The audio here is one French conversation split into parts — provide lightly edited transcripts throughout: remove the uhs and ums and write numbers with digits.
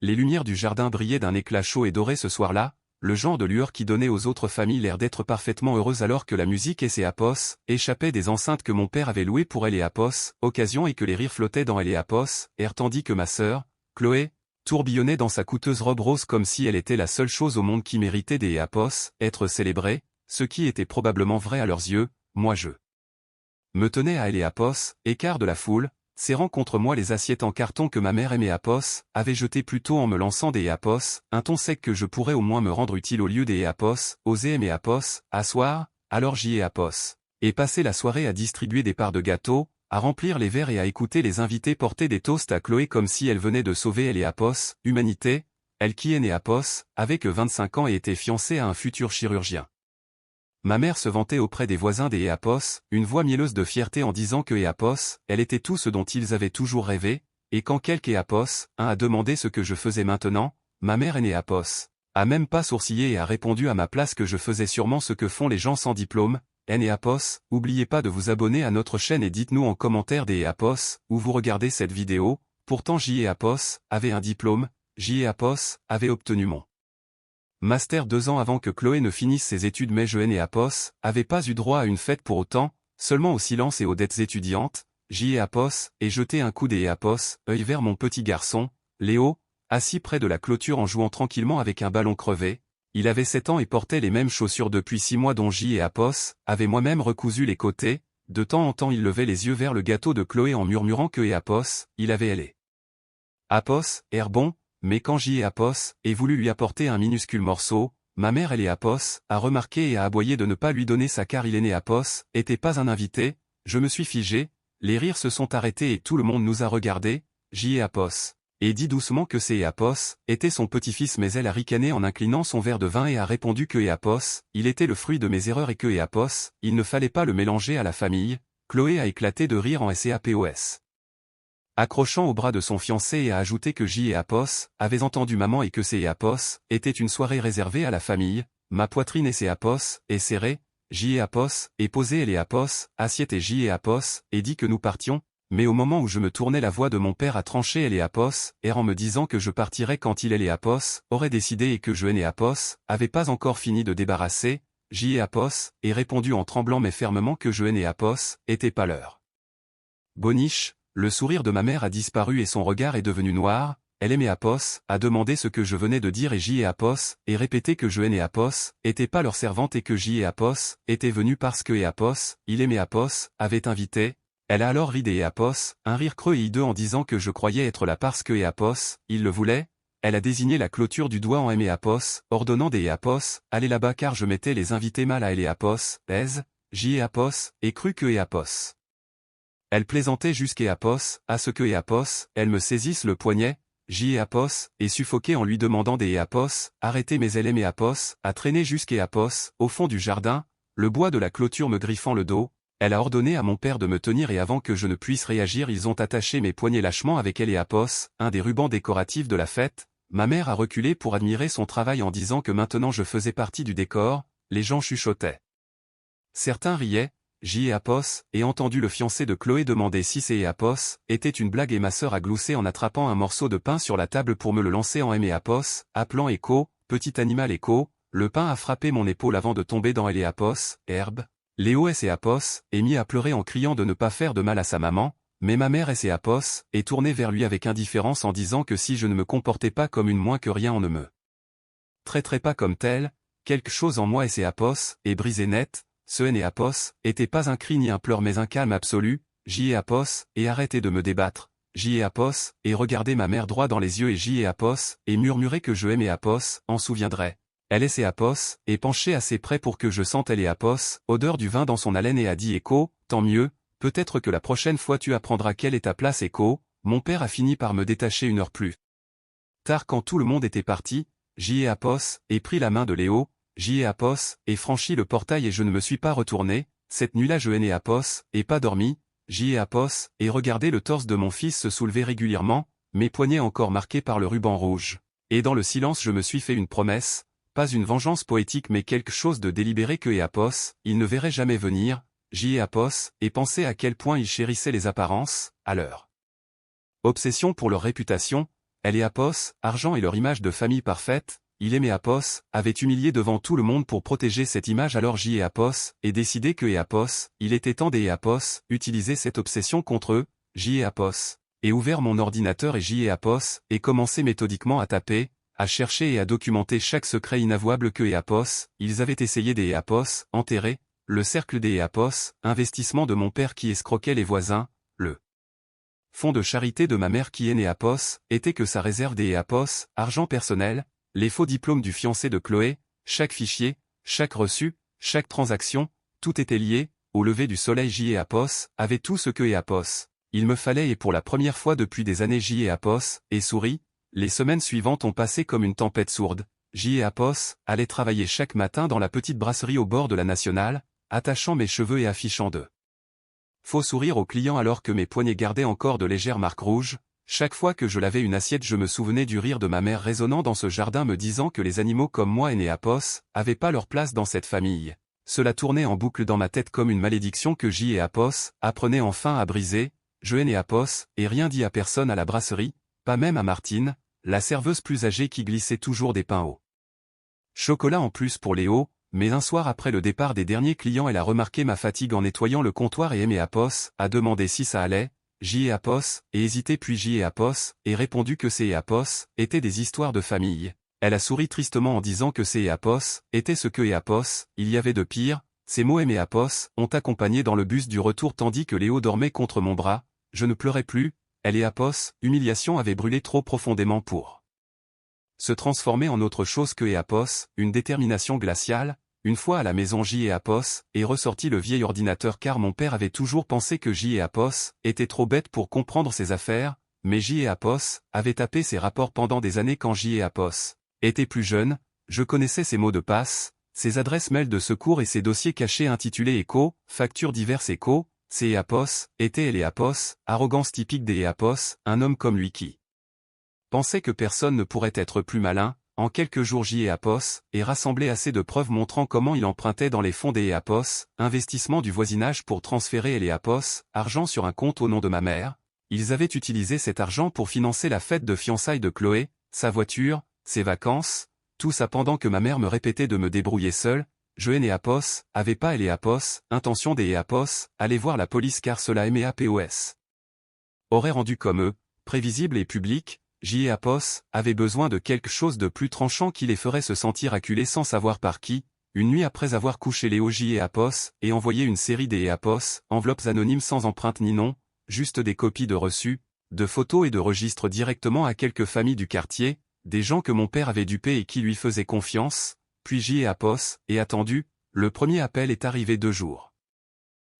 Les lumières du jardin brillaient d'un éclat chaud et doré ce soir-là, le genre de lueur qui donnait aux autres familles l'air d'être parfaitement heureuses alors que la musique et ses apos échappaient des enceintes que mon père avait louées pour elle et apos, occasion et que les rires flottaient dans elle et apos, air tandis que ma sœur, Chloé, tourbillonnait dans sa coûteuse robe rose comme si elle était la seule chose au monde qui méritait des apos, être célébrée, ce qui était probablement vrai à leurs yeux, moi je me tenais à elle et apos, écart de la foule, serrant contre moi les assiettes en carton que ma mère et mes apos avaient jetées plus tôt en me lançant des apos, un ton sec que je pourrais au moins me rendre utile au lieu des apos, oser mes apos, asseoir, alors j'y ai apos, et passer la soirée à distribuer des parts de gâteau, à remplir les verres et à écouter les invités porter des toasts à Chloé comme si elle venait de sauver elle et apos, humanité, elle qui est née apos, avait que 25 ans et était fiancée à un futur chirurgien. Ma mère se vantait auprès des voisins des Eapos, une voix mielleuse de fierté en disant que Eapos, elle était tout ce dont ils avaient toujours rêvé, et quand quelque Eapos, a demandé ce que je faisais maintenant, ma mère est Eapos, a même pas sourcillé et a répondu à ma place que je faisais sûrement ce que font les gens sans diplôme. Eapos, oubliez pas de vous abonner à notre chaîne et dites-nous en commentaire des Eapos, où vous regardez cette vidéo, pourtant Eapos avait un diplôme, Eapos avait obtenu mon master 2 ans avant que Chloé ne finisse ses études mais Jeanne et Apos avait pas eu droit à une fête pour autant, seulement au silence et aux dettes étudiantes. J et Apos et jeté un coup des Apos, œil vers mon petit garçon, Léo, assis près de la clôture en jouant tranquillement avec un ballon crevé. Il avait 7 ans et portait les mêmes chaussures depuis 6 mois dont J et Apos avait moi-même recousu les côtés. De temps en temps il levait les yeux vers le gâteau de Chloé en murmurant que Apos, il avait allé. Apos, air bon. Mais quand J et Apos ait voulu lui apporter un minuscule morceau, ma mère et Apos a remarqué et a aboyé de ne pas lui donner ça car il est né Apos, était pas un invité. Je me suis figé, les rires se sont arrêtés et tout le monde nous a regardés. J et Apos et dit doucement que c'est Apos était son petit-fils mais elle a ricané en inclinant son verre de vin et a répondu que Apos, il était le fruit de mes erreurs et que Apos, il ne fallait pas le mélanger à la famille. Chloé a éclaté de rire en SAPOS. Accrochant au bras de son fiancé et a ajouté que J et Apos avaient entendu maman et que ces Apos était une soirée réservée à la famille. Ma poitrine et ses Apos est serrée, J et Apos est posé et les Apos, assiette et J et Apos et dit que nous partions, mais au moment où je me tournais la voix de mon père a tranché et les Apos, en me disant que je partirais quand il et les Apos auraient décidé et que Jeanne et Apos avaient pas encore fini de débarrasser. J et Apos et répondu en tremblant mais fermement que Jeanne et Apos étaient pas l'heure. Boniche. Le sourire de ma mère a disparu et son regard est devenu noir. Elle aimait Apos, a demandé ce que je venais de dire et J et Apos, et répété que Jeanne et Apos étaient pas leur servante et que J et Apos étaient venus parce que Apos, il aimait Apos, avait invité. Elle a alors ri des Apos, un rire creux et hideux en disant que je croyais être là parce que Apos, il le voulait. Elle a désigné la clôture du doigt en aimé Apos, ordonnant des Apos, allez là-bas car je mettais les invités mal à elle et Apos, J et Apos, et cru que Apos. Elle plaisantait jusqu'à Apos, à ce que Apos, elle me saisisse le poignet, J et Apos, et suffoqué en lui demandant des Apos, arrêtez mais elle aimait Apos, a traîné jusqu'à Apos, au fond du jardin, le bois de la clôture me griffant le dos. Elle a ordonné à mon père de me tenir et avant que je ne puisse réagir ils ont attaché mes poignets lâchement avec elle et Apos, un des rubans décoratifs de la fête. Ma mère a reculé pour admirer son travail en disant que maintenant je faisais partie du décor. Les gens chuchotaient. Certains riaient. J et Apos, et entendu le fiancé de Chloé demander si c'est Apos, était une blague et ma sœur a gloussé en attrapant un morceau de pain sur la table pour me le lancer en M et Apos, appelant Echo, petit animal Echo. Le pain a frappé mon épaule avant de tomber dans elle et Apos, herbe. Léo et Apos, est mis à pleurer en criant de ne pas faire de mal à sa maman, mais ma mère et Apos, est tournée vers lui avec indifférence en disant que si je ne me comportais pas comme une moins que rien on ne me traiterait pas comme tel, quelque chose en moi et Apos, est brisé net. Ce N et Apos, était pas un cri ni un pleur mais un calme absolu. J et Apos, et arrêtez de me débattre. J et Apos, et regardez ma mère droit dans les yeux et J et Apos, et murmurer que je aime et Apos, en souviendrait. Elle et Apos, et penchée assez près pour que je sente elle et Apos, odeur du vin dans son haleine et a dit Echo, tant mieux, peut-être que la prochaine fois tu apprendras quelle est ta place Echo. Mon père a fini par me détacher une heure plus tard quand tout le monde était parti. J et Apos, et prit la main de Léo. J et Apos, et franchi le portail et je ne me suis pas retourné. Cette nuit-là je et Apos, et pas dormi. J et Apos, et regardé le torse de mon fils se soulever régulièrement, mes poignets encore marqués par le ruban rouge. Et dans le silence je me suis fait une promesse, pas une vengeance poétique mais quelque chose de délibéré que Apos, il ne verrait jamais venir. J et Apos, et pensé à quel point ils chérissaient les apparences, à leur obsession pour leur réputation. Elle et Apos, Argent et leur image de famille parfaite, il et Apos, avaient humilié devant tout le monde pour protéger cette image alors J et Apos, et décidé que Apos, il était temps des Apos, utiliser cette obsession contre eux, J et Apos, et ouvert mon ordinateur et J et Apos, et commencé méthodiquement à taper, à chercher et à documenter chaque secret inavouable que Apos, ils avaient essayé des Apos, enterré, le cercle des Apos, investissement de mon père qui escroquait les voisins, le fonds de charité de ma mère qui est né Apos, était que sa réserve des Apos, argent personnel, les faux diplômes du fiancé de Chloé, chaque fichier, chaque reçu, chaque transaction, tout était lié, au lever du soleil J et Apos, avait tout ce que Apos. Il me fallait et pour la première fois depuis des années J et Apos, et souris, les semaines suivantes ont passé comme une tempête sourde. J et Apos allaient travailler chaque matin dans la petite brasserie au bord de la Nationale, attachant mes cheveux et affichant de faux sourires aux clients alors que mes poignets gardaient encore de légères marques rouges. Chaque fois que je lavais une assiette je me souvenais du rire de ma mère résonnant dans ce jardin me disant que les animaux comme moi et Apos avaient pas leur place dans cette famille. Cela tournait en boucle dans ma tête comme une malédiction que J et Apos apprenaient enfin à briser. Je et Apos, et rien dit à personne à la brasserie, pas même à Martine, la serveuse plus âgée qui glissait toujours des pains au chocolat en plus pour Léo, mais un soir après le départ des derniers clients elle a remarqué ma fatigue en nettoyant le comptoir et Apos a demandé si ça allait. J et Apos, et hésité puis J et Apos, et répondu que ces Apos étaient des histoires de famille. Elle a souri tristement en disant que ces Apos étaient ce que Apos, il y avait de pire. Ces mots et Apos ont accompagné dans le bus du retour tandis que Léo dormait contre mon bras. Je ne pleurais plus, elle et Apos, humiliation avait brûlé trop profondément pour se transformer en autre chose que Apos, une détermination glaciale. Une fois à la maison J et Apos, est ressorti le vieil ordinateur car mon père avait toujours pensé que J et Apos étaient trop bêtes pour comprendre ses affaires, mais J et Apos avaient tapé ses rapports pendant des années quand J et Apos étaient plus jeunes, je connaissais ses mots de passe, ses adresses mail de secours et ses dossiers cachés intitulés Écho, factures diverses Écho, C et Apos, étaient et Apos, arrogance typique des Apos, un homme comme lui qui pensait que personne ne pourrait être plus malin. En quelques jours J et Apos, et rassemblé assez de preuves montrant comment il empruntait dans les fonds des Apos, investissement du voisinage pour transférer les Apos, argent sur un compte au nom de ma mère. Ils avaient utilisé cet argent pour financer la fête de fiançailles de Chloé, sa voiture, ses vacances, tout ça pendant que ma mère me répétait de me débrouiller seule. Je et Apos, avait pas les Apos, intention des Apos, aller voir la police car cela Apos aurait rendu comme eux, prévisible et public. J et Apos avaient besoin de quelque chose de plus tranchant qui les ferait se sentir acculés sans savoir par qui. Une nuit après avoir couché Léo J et Apos et envoyé une série des Apos, enveloppes anonymes sans empreinte ni nom, juste des copies de reçus, de photos et de registres directement à quelques familles du quartier, des gens que mon père avait dupés et qui lui faisaient confiance, puis J et Apos, et attendu, le premier appel est arrivé 2 jours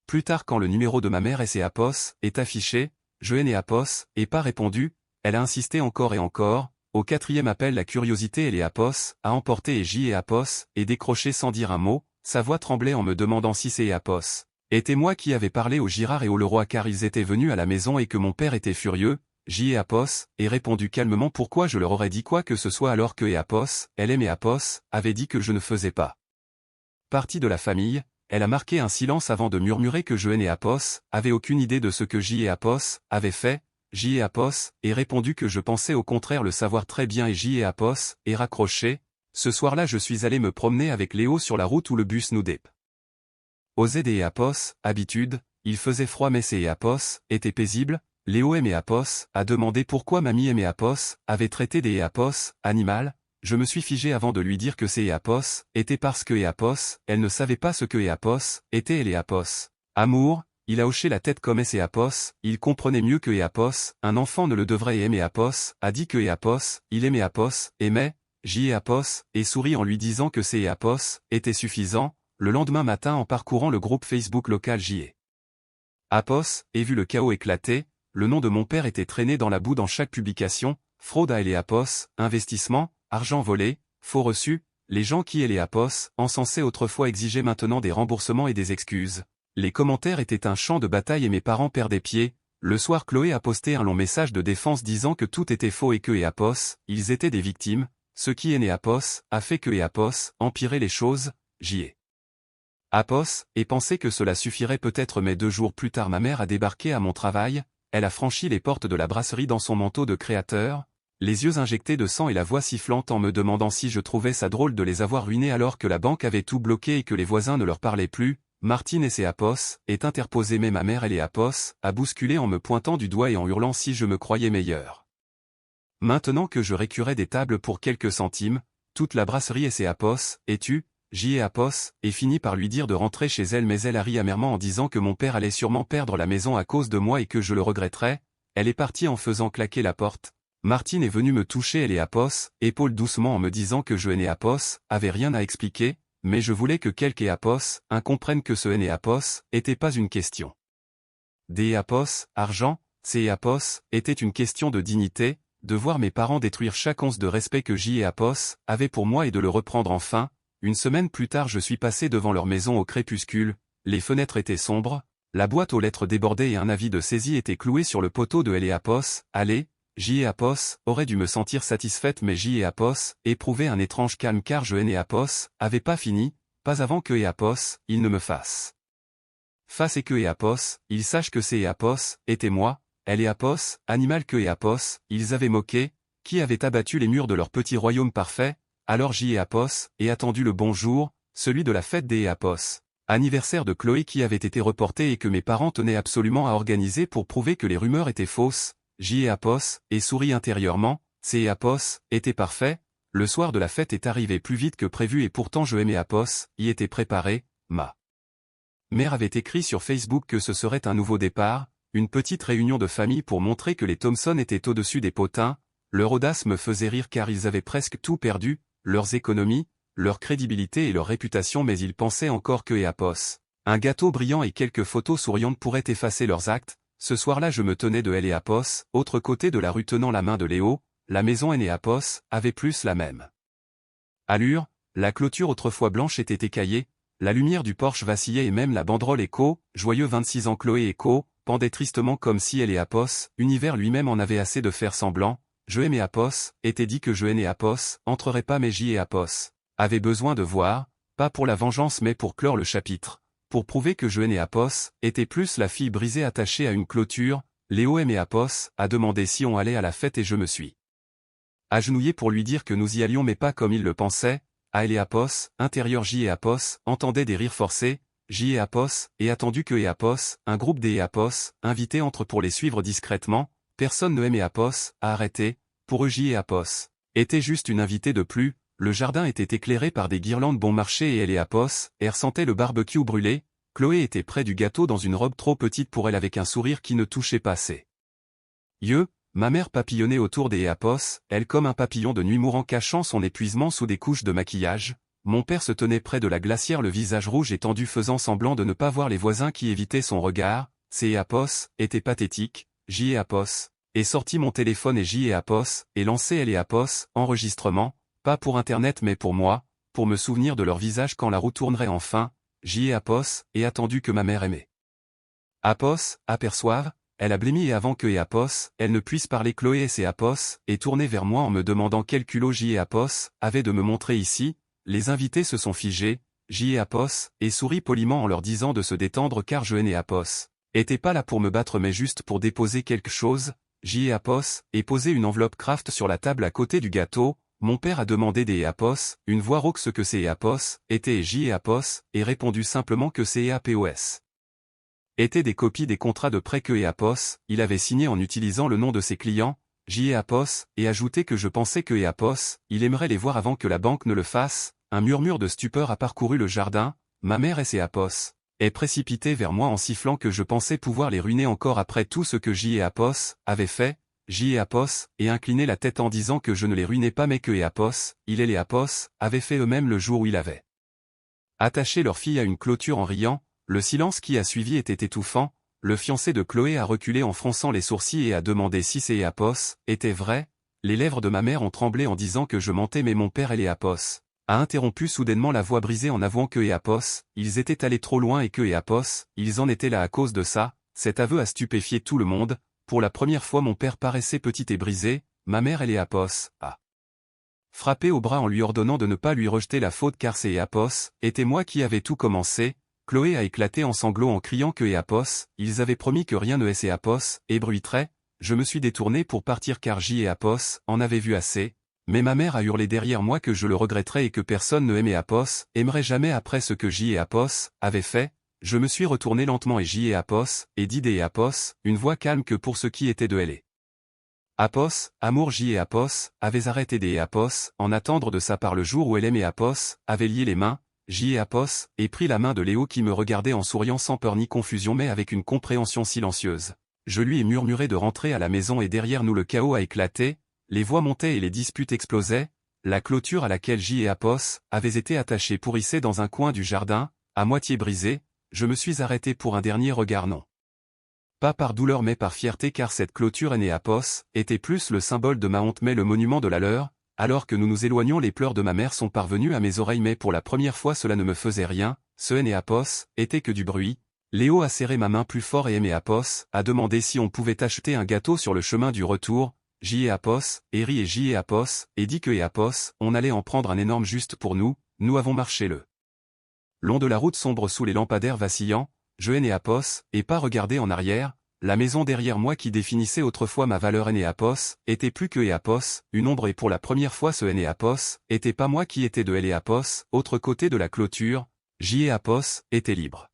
plus tard quand le numéro de ma mère et Apos est affiché, je et Apos, et pas répondu. Elle a insisté encore et encore, au 4e appel la curiosité et les Apos, a emporté et J et Apos, et décroché sans dire un mot, sa voix tremblait en me demandant si c'est Apos. Était moi qui avais parlé au Girard et au Leroy car ils étaient venus à la maison et que mon père était furieux. J et Apos, et répondu calmement pourquoi je leur aurais dit quoi que ce soit alors que Apos, elle et Apos, avait dit que je ne faisais pas partie de la famille. Elle a marqué un silence avant de murmurer que je et Apos, avaient aucune idée de ce que J et Apos, avaient fait. J et Apos, et répondu que je pensais au contraire le savoir très bien et J et Apos, et raccroché. Ce soir-là je suis allé me promener avec Léo sur la route où le bus nous dép. Osé des Apos, habitude, il faisait froid mais ces Apos, étaient paisibles. Léo et Apos, a demandé pourquoi mamie et Apos, avaient traité des Apos, animal. Je me suis figé avant de lui dire que ces Apos, étaient parce que Apos, elle ne savait pas ce que Apos, était et les Apos. Amour. Il a hoché la tête comme Apos, il comprenait mieux que Apos, un enfant ne le devrait aimer Apos, a dit que Apos, il aimait Apos, aimait, J et Apos, et sourit en lui disant que ces Apos, était suffisant. Le lendemain matin en parcourant le groupe Facebook local J et Apos, et vu le chaos éclater, le nom de mon père était traîné dans la boue dans chaque publication, fraude à Apos, investissement, argent volé, faux reçus, les gens qui et Apos, encensés autrefois exigeaient maintenant des remboursements et des excuses. Les commentaires étaient un champ de bataille et mes parents perdaient pied. Le soir Chloé a posté un long message de défense disant que tout était faux et que Apos, ils étaient des victimes, ce qui est Apos, a fait que Apos, empirait les choses. J et Apos, et pensait que cela suffirait peut-être mais 2 jours plus tard ma mère a débarqué à mon travail, elle a franchi les portes de la brasserie dans son manteau de créateur. les yeux injectés de sang et la voix sifflante en me demandant si je trouvais ça drôle de les avoir ruinés alors que la banque avait tout bloqué et que les voisins ne leur parlaient plus. Martine et ses apos, est interposée, mais ma mère et les apos, a bousculé en me pointant du doigt et en hurlant si je me croyais meilleur. Maintenant que je récurais des tables pour quelques centimes, toute la brasserie et ses apos, et tu, j'y ai apos, et fini par lui dire de rentrer chez elle, mais elle a ri amèrement en disant que mon père allait sûrement perdre la maison à cause de moi et que je le regretterais. Elle est partie en faisant claquer la porte. Martine est venue me toucher, elle et apos, épaule doucement en me disant que je et apos, avait rien à expliquer, mais je voulais que quelques apos, comprennent que ce et apos, était pas une question des apos, argent, ces apos, était une question de dignité, de voir mes parents détruire chaque once de respect que J et apos, avaient pour moi et de le reprendre enfin. Une semaine plus tard je suis passé devant leur maison au crépuscule, les fenêtres étaient sombres, la boîte aux lettres débordait et un avis de saisie était cloué sur le poteau de L et apos. Allez, J et apos, aurait dû me sentir satisfaite, mais J et apos, éprouvaient un étrange calme car je et apos, avait pas fini, pas avant que et apos, ils ne me fassent face et que et apos, ils sachent que c'est et apos, était moi, L et apos, animal que et apos, ils avaient moqué, qui avait abattu les murs de leur petit royaume parfait. Alors J et apos, et attendu le bon jour, celui de la fête des apos, anniversaire de Chloé qui avait été reporté et que mes parents tenaient absolument à organiser pour prouver que les rumeurs étaient fausses. J et apos, et sourit intérieurement, ces apos, étaient parfaits. Le soir de la fête est arrivé plus vite que prévu et pourtant je aimais apos, y était préparé. Ma mère avait écrit sur Facebook que ce serait un nouveau départ, une petite réunion de famille pour montrer que les Thompson étaient au-dessus des potins. Leur audace me faisait rire car ils avaient presque tout perdu, leurs économies, leur crédibilité et leur réputation, mais ils pensaient encore que et apos, un gâteau brillant et quelques photos souriantes pourraient effacer leurs actes. Ce soir-là je me tenais de L et apos, autre côté de la rue tenant la main de Léo, la maison N et apos, avait plus la même allure, la clôture autrefois blanche était écaillée, la lumière du porche vacillait et même la banderole Écho, joyeux 26 ans Chloé Écho, pendait tristement comme si L et apos, univers lui-même en avait assez de faire semblant. Je et apos, était dit que je et apos, entrerait pas, mais J et apos, avait besoin de voir, pas pour la vengeance mais pour clore le chapitre, pour prouver que je et apos, était plus la fille brisée attachée à une clôture. Léo et apos, a demandé si on allait à la fête et je me suis agenouillé pour lui dire que nous y allions mais pas comme il le pensait. A et apos, intérieur J et apos, entendait des rires forcés. J et apos, et attendu que et apos, un groupe des apos, invités entre pour les suivre discrètement. Personne ne aimait apos, a arrêté. Pour eux J et apos était juste une invitée de plus. Le jardin était éclairé par des guirlandes bon marché et elle et apos, elle sentait le barbecue brûler. Chloé était près du gâteau dans une robe trop petite pour elle avec un sourire qui ne touchait pas ses yeux. Ma mère papillonnait autour des apos, elle comme un papillon de nuit mourant cachant son épuisement sous des couches de maquillage. Mon père se tenait près de la glacière, le visage rouge et tendu, faisant semblant de ne pas voir les voisins qui évitaient son regard. Ces apos étaient pathétiques. J et apos, et sorti mon téléphone et J et apos, et lancé L et apos, enregistrement, pas pour internet mais pour moi, pour me souvenir de leur visage quand la roue tournerait enfin. J et apos, et attendu que ma mère aimait apos, aperçoive. Elle a blêmi et avant que et apos, elle ne puisse parler, Chloé et ses apos, et tournée vers moi en me demandant quel culot J et apos, avait de me montrer ici. Les invités se sont figés, J et apos, et sourit poliment en leur disant de se détendre car je et apos, était pas là pour me battre mais juste pour déposer quelque chose. J et apos, et poser une enveloppe craft sur la table à côté du gâteau. Mon père a demandé des apos, une voix rauque ce que c'est apos, était J et apos, et répondu simplement que c'est apos. Étaient des copies des contrats de prêt que et apos, il avait signé en utilisant le nom de ses clients, J et apos, et ajouté que je pensais que et apos, il aimerait les voir avant que la banque ne le fasse. Un murmure de stupeur a parcouru le jardin. Ma mère et ses apos est précipitée vers moi en sifflant que je pensais pouvoir les ruiner encore après tout ce que J et apos avaient fait. J et apos, et incliné la tête en disant que je ne les ruinais pas mais que et apos, il et les apos, avaient fait eux-mêmes le jour où il avait attaché leur fille à une clôture en riant. Le silence qui a suivi était étouffant. Le fiancé de Chloé a reculé en fronçant les sourcils et a demandé si ces apos étaient vrais. Les lèvres de ma mère ont tremblé en disant que je mentais mais mon père et les apos a interrompu soudainement la voix brisée en avouant que et apos, ils étaient allés trop loin et que et apos, ils en étaient là à cause de ça. Cet aveu a stupéfié tout le monde. Pour la première fois mon père paraissait petit et brisé. Ma mère et les apos a frappé au bras en lui ordonnant de ne pas lui rejeter la faute car ces apos étaient moi qui avais tout commencé. Chloé a éclaté en sanglots en criant que et apos, ils avaient promis que rien ne et apos, ébruiterait. je me suis détourné pour partir car J et Apos en avaient vu assez, mais ma mère a hurlé derrière moi que je le regretterais et que personne ne aimait Apos, aimerait jamais après ce que J et Apos avaient fait. Je me suis retourné lentement et J et Apos, et dit et Apos, une voix calme que pour ce qui était de elle. Apos, amour J et Apos, avaient arrêté des et Apos, en attendre de sa part le jour où elle et Apos, avaient lié les mains, J et Apos, et pris la main de Léo qui me regardait en souriant sans peur ni confusion mais avec une compréhension silencieuse. Je lui ai murmuré de rentrer à la maison et derrière nous le chaos a éclaté, les voix montaient et les disputes explosaient, la clôture à laquelle J et Apos avaient été attachés pourrissait dans un coin du jardin, à moitié brisée, je me suis arrêté pour un dernier regard non. Pas par douleur mais par fierté car cette clôture née Apos était plus le symbole de ma honte mais le monument de la leur, alors que nous nous éloignons les pleurs de ma mère sont parvenus à mes oreilles mais pour la première fois cela ne me faisait rien, ce née Apos était que du bruit. Léo a serré ma main plus fort et aimé Apos, a demandé si on pouvait acheter un gâteau sur le chemin du retour, J et Apos, Eri et J et Apos, et dit que et Apos, on allait en prendre un énorme juste pour nous, nous avons marché le long de la route sombre sous les lampadaires vacillants, je et Apos, et pas regardé en arrière, la maison derrière moi qui définissait autrefois ma valeur et Apos, était plus que Apos, une ombre et pour la première fois ce et Apos, était pas moi qui était de elle et Apos, autre côté de la clôture, J et Apos, était libre.